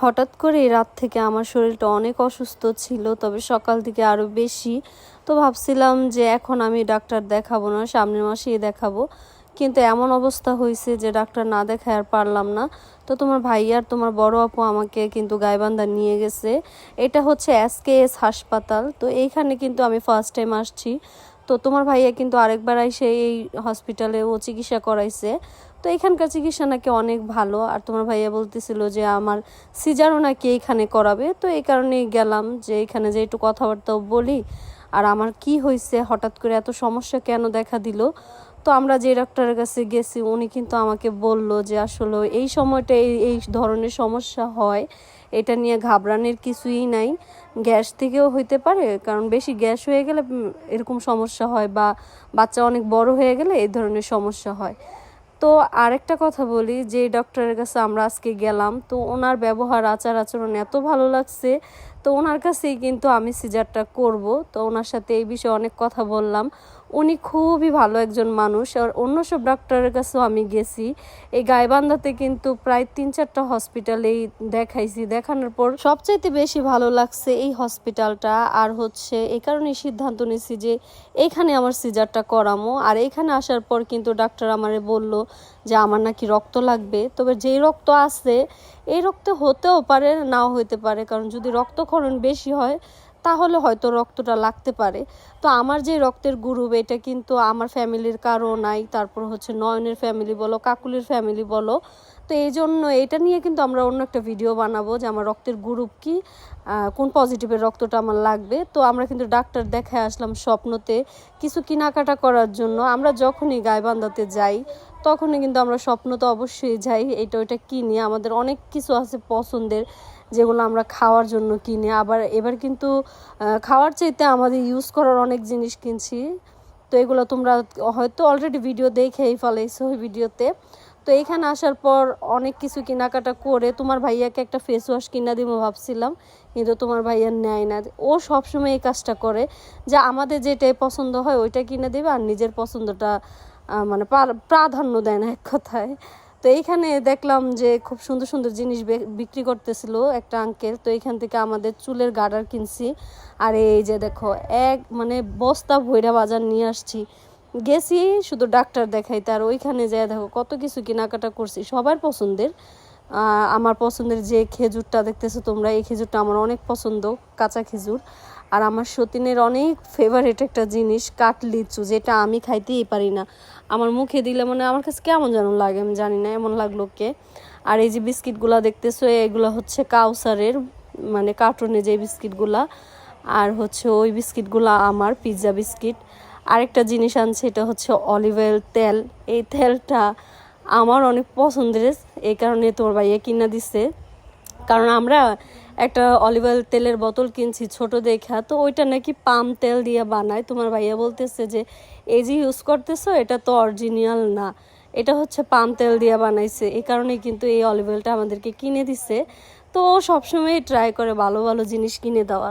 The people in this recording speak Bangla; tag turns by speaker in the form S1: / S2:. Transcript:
S1: হঠাৎ করেই রাত থেকে আমার শরীরটা অনেক অসুস্থ ছিল, তবে সকাল থেকে আরও বেশি। তো ভাবছিলাম যে এখন আমি ডাক্তার দেখাবো না, সামনের মাসেই দেখাবো। কিন্তু এমন অবস্থা হয়েছে যে ডাক্তার না দেখায় আর পারলাম না। তো তোমার ভাই আর তোমার বড় আপু আমাকে কিন্তু গাইবান্ধা নিয়ে গেছে। এটা হচ্ছে SKS হাসপাতাল। তো এইখানে কিন্তু আমি ফার্স্ট টাইম আসছি। তো তোমার ভাইয়া কিন্তু আরেকবার এসে এই হসপিটালে ও চিকিৎসা করাইছে। তো এখানকার চিকিৎসা নাকি অনেক ভালো। আর তোমার ভাইয়া বলতেছিল যে আমার সিজারও নাকি এইখানে করাবে। তো এই কারণেই গেলাম যে এখানে যে একটু কথাবার্তাও বলি আর আমার কি হয়েছে, হঠাৎ করে এত সমস্যা কেন দেখা দিল। তো আমরা যে ডাক্তারের কাছে গেছি উনি কিন্তু আমাকে বলল যে আসলে এই সময়টা এই ধরনের সমস্যা হয়, এটা নিয়ে ঘাবড়ানোর কিছুই নাই। গ্যাস থেকেও হইতে পারে, কারণ বেশি গ্যাস হয়ে গেলে এরকম সমস্যা হয়, বা বাচ্চা অনেক বড় হয়ে গেলে এই ধরনের সমস্যা হয়। তো আরেকটা কথা বলি, যে ডক্টরের কাছে আমরা আজকে গেলাম, তো ওনার ব্যবহার আচার আচরণ এত ভালো লাগছে। তো ওনার কাছেই কিন্তু আমি সিজারটা করব। তো ওনার সাথে এই বিষয়ে অনেক কথা বললাম। উনি খুবই ভালো একজন মানুষ। আর অন্য সব ডাক্তারের কাছেও আমি গেছি, এই গাইবান্ধাতে কিন্তু প্রায় 3-4টা হসপিটালেই দেখাইছি। দেখানোর পর সবচাইতে বেশি ভালো লাগছে এই হসপিটালটা। আর হচ্ছে এই কারণেই সিদ্ধান্ত নিয়েছি যে এইখানে আমার সিজারটা করামো। আর এইখানে আসার পর কিন্তু ডাক্তার আমারে বলল যে আমার নাকি রক্ত লাগবে। তবে যেই রক্ত আছে এই রক্ত হতেও পারে, নাও হইতে পারে, কারণ যদি রক্তক্ষরণ বেশি হয় তাহলে হয়তো রক্তটা লাগতে পারে। তো আমার যে রক্তের গ্রুপ এটা কিন্তু আমার ফ্যামিলির কারো নাই। তারপর হচ্ছে নয়নের ফ্যামিলি বলো, কাকুলির ফ্যামিলি বলো। তো এই জন্য এটা নিয়ে কিন্তু আমরা অন্য একটা ভিডিও বানাবো যে আমার রক্তের গ্রুপ কি, কোন পজিটিভের রক্তটা আমার লাগবে। তো আমরা কিন্তু ডাক্তার দেখায় আসলাম স্বপ্নতে কিছু কেনাকাটা করার জন্য। আমরা যখনই গাইবান্ধাতে যাই তখনই কিন্তু আমরা স্বপ্ন তো অবশ্যই যাই, এটা ওইটা কিনি। আমাদের অনেক কিছু আছে পছন্দের, যেগুলো আমরা খাওয়ার জন্য কিনি। আবার এবার কিন্তু খাওয়ার চাইতে আমাদের ইউজ করার অনেক জিনিস কিনছি। তো এগুলো তোমরা হয়তো অলরেডি ভিডিও দেখেই ফেলেছো ওই ভিডিওতে। তো এইখানে আসার পর অনেক কিছু কেনাকাটা করে তোমার ভাইয়াকে একটা ফেস ওয়াশ কিনা দিব ভাবছিলাম, কিন্তু তোমার ভাইয়া নেয় না। ও সবসময় এই কাজটা করে যে আমাদের যেটাই পছন্দ হয় ওইটা কিনে দেবে, আর নিজের পছন্দটা মানে প্রাধান্য দেয় না এক কথায়। তো এইখানে দেখলাম যে খুব সুন্দর সুন্দর জিনিস বিক্রি করতেছিল একটা আঙ্কেল। তো এইখান থেকে আমাদের চুলের গার্ডার কিনছি। আর এই যে দেখো মানে বস্তা ভৈরা বাজার নিয়ে আসছি। গেছি শুধু ডাক্তার দেখাইতে, আর ওইখানে যায় দেখো কত কিছু কেনাকাটা করছি সবার পছন্দের। আমার পছন্দের যে খেজুরটা দেখতেছো তোমরা, এই খেজুরটা আমার অনেক পছন্দ, কাঁচা খেজুর। আর আমার সতীনের অনেক ফেভারিট একটা জিনিস কাঠলিচু, যেটা আমি খাইতেই পারি না। আমার মুখে দিলে মানে আমার কাছে কেমন যেন লাগে, আমি জানি না এমন লাগলো কে। আর এই যে বিস্কিটগুলো দেখতেছো এগুলো হচ্ছে কাউসারের, মানে কার্টুনে যে বিস্কিটগুলা। আর হচ্ছে ওই বিস্কিটগুলো আমার পিৎজা বিস্কিট। আরেকটা জিনিস আনছে, এটা হচ্ছে অলিভ অয়েল তেল। এই তেলটা আমার অনেক পছন্দের, এই কারণে তোমার ভাইয়া কিনা দিছে। কারণ আমরা একটা অলিভ অয়েল তেলের বোতল কিনছি ছোট দেখা, তো ওইটা নাকি পাম তেল দিয়ে বানায়। তোমার ভাইয়া বলতেছে যে এই যে ইউজ করতেছো এটা তো অরিজিনাল না, এটা হচ্ছে পাম তেল দিয়ে বানাইছে। এই কারণে কিন্তু এই অলিভ অয়েলটা আমাদেরকে কিনে দিছে। তো ও সবসময় ট্রাই করে ভালো ভালো জিনিস কিনে দেওয়ার।